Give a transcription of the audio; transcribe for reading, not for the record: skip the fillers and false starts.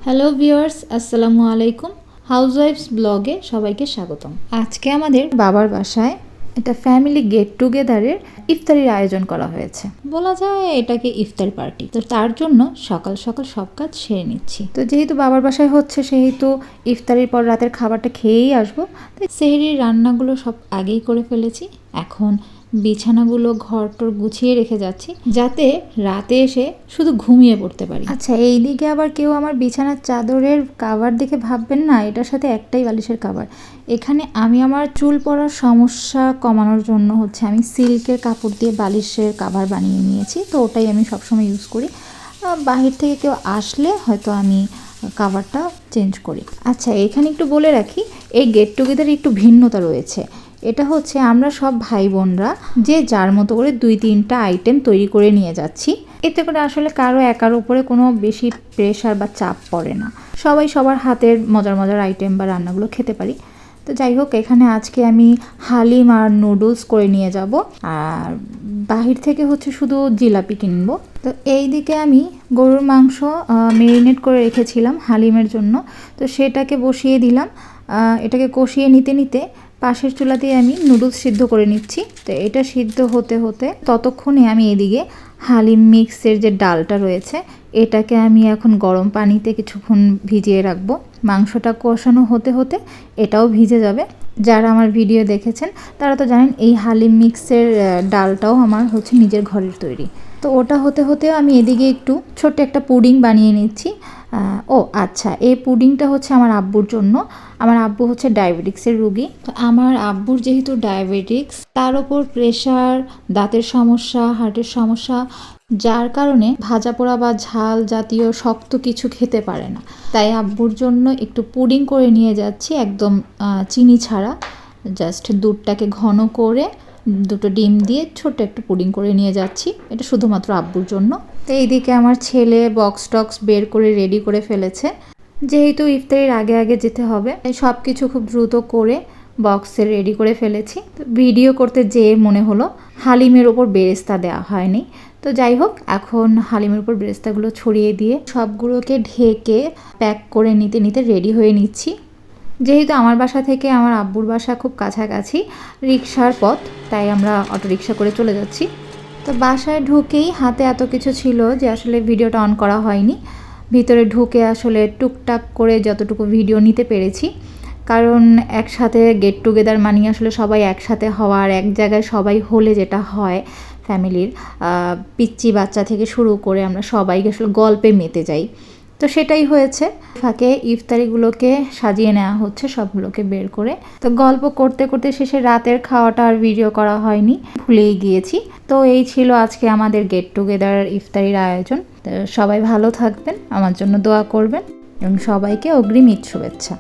Hello viewers, আসসালামু আলাইকুম। হাউসওয়াইফস ব্লগে সবাইকে স্বাগতম। আজকে আমাদের বাবার বাসায় একটা ফ্যামিলি গেট টুগেদারের ইফতারির আয়োজন করা হয়েছে। বলা যায় এটাকে ইফতার পার্টি। তো তার জন্য সকাল সকাল সব কাজ সেরে নিচ্ছি। তো যেহেতু বাবার বাসায় হচ্ছে সেহেতু ইফতারির পর রাতের খাবারটা খেয়েই আসবো। তাই সেহরির রান্নাগুলো সব আগেই করে ফেলেছি। এখন বিছানাগুলো ঘরটর গুছিয়ে রেখে যাচ্ছি যাতে রাতে এসে শুধু ঘুমিয়ে পড়তে পারি। আচ্ছা, এই দিকে আবার কেউ আমার বিছানার চাদরের কাভার দেখে ভাববেন না এটার সাথে একটাই বালিশের কাভার। এখানে আমি আমার চুল পড়ার সমস্যা কমানোর জন্য আমি সিল্কের কাপড় দিয়ে বালিশের কাভার বানিয়ে নিয়েছি। তো ওটাই আমি সবসময় ইউজ করি। বাহির থেকে কেউ আসলে হয়তো আমি কাভারটা চেঞ্জ করি। আচ্ছা, এখানে একটু বলে রাখি, এই গেট টুগেদারে একটু ভিন্নতা রয়েছে। এটা হচ্ছে আমরা সব ভাই বোনরা যে যার মতো করে 2-3টা আইটেম তৈরি করে নিয়ে যাচ্ছি। এতে করে আসলে কারো একার উপরে কোনো বেশি প্রেশার বা চাপ পড়ে না। সবাই সবার হাতের মজার মজার আইটেম বা রান্নাগুলো খেতে পারি। তো যাই হোক, এখানে আজকে আমি হালিম আর নুডলস করে নিয়ে যাব, আর বাহির থেকে শুধু জিলাপি কিনবো। তো এই দিকে আমি গরুর মাংস মেরিনেট করে রেখেছিলাম হালিমের জন্য। তো সেটাকে বসিয়ে দিলাম। এটাকে কষিয়ে নিতে নিতে পাশের চুলাতেই আমি নুডলস সিদ্ধ করে নিচ্ছি। তো এটা সিদ্ধ হতে হতে ততক্ষণে আমি এদিকে হালিম মিক্সের যে ডালটা রয়েছে এটাকে আমি এখন গরম পানিতে কিছুক্ষণ ভিজিয়ে রাখবো। মাংসটা কষানো হতে হতে এটাও ভিজে যাবে। যারা আমার ভিডিও দেখেছেন তারা তো জানেন এই হালিম মিক্সের ডালটাও আমার নিজের ঘরের তৈরি। তো ওটা হতে হতেও আমি এদিকে একটু ছোট্ট একটা পুডিং বানিয়ে নিচ্ছি। ও আচ্ছা, এই পুডিংটা আমার আব্বুর জন্য। আমার আব্বু ডায়াবেটিক্সের রুগী। তো আমার আব্বুর যেহেতু ডায়াবেটিক্স, তার ওপর প্রেশার, দাঁতের সমস্যা, হার্টের সমস্যা, যার কারণে ভাজা পোড়া বা ঝাল জাতীয় শক্ত কিছু খেতে পারে না। তাই আব্বুর জন্য একটু পুডিং করে নিয়ে যাচ্ছি, একদম চিনি ছাড়া। জাস্ট দুধটাকে ঘন করে 2টো ডিম দিয়ে ছোট্ট একটু পুডিং করে নিয়ে যাচ্ছি। এটা শুধুমাত্র আব্বুর জন্য। তো এইদিকে আমার ছেলে বক্স টক্স বের করে রেডি করে ফেলেছে। যেহেতু ইফতারির আগে আগে যেতে হবে, সব কিছু খুব দ্রুত করে বক্সে রেডি করে ফেলেছি। ভিডিও করতে যেয়ে মনে হলো হালিমের ওপর বেরেস্তা দেওয়া হয়নি। তো যাই হোক, এখন হালিমের উপর বেরেস্তাগুলো ছড়িয়ে দিয়ে সবগুলোকে ঢেকে প্যাক করে নিতে নিতে রেডি হয়ে নিচ্ছি। যেহেতু আমার বাসা থেকে আমার আব্বুর বাসা খুব কাছাকাছি, রিক্সার পথ, তাই আমরা অটো রিক্সা করে চলে যাচ্ছি। তো বাসায় ঢুকেই হাতে এত কিছু ছিল যে আসলে ভিডিওটা অন করা হয়নি। ভিতরে ঢুকে আসলে টুকটাক করে যতটুকু ভিডিও নিতে পেরেছি, কারণ একসাথে গেট টুগেদার মানিয়ে আসলে সবাই একসাথে হওয়ার, এক জায়গায় সবাই হলে যেটা হয় ফ্যামিলির, পিচ্চি বাচ্চা থেকে শুরু করে আমরা সবাই আসলে গল্পে মেতে যাই। তো সেটাই হয়েছে। ফাঁকে ইফতারিগুলোকে সাজিয়ে নেওয়া হচ্ছে, সবগুলোকে বের করে। তো গল্প করতে করতে শেষে রাতের খাওয়াটা আর ভিডিও করা হয়নি, ভুলেই গিয়েছি। তো এই ছিল আজকে আমাদের গেট টুগেদার ইফতারির আয়োজন। তো সবাই ভালো থাকবেন, আমার জন্য দোয়া করবেন এবং সবাইকে অগ্রিম ঈদ শুভেচ্ছা।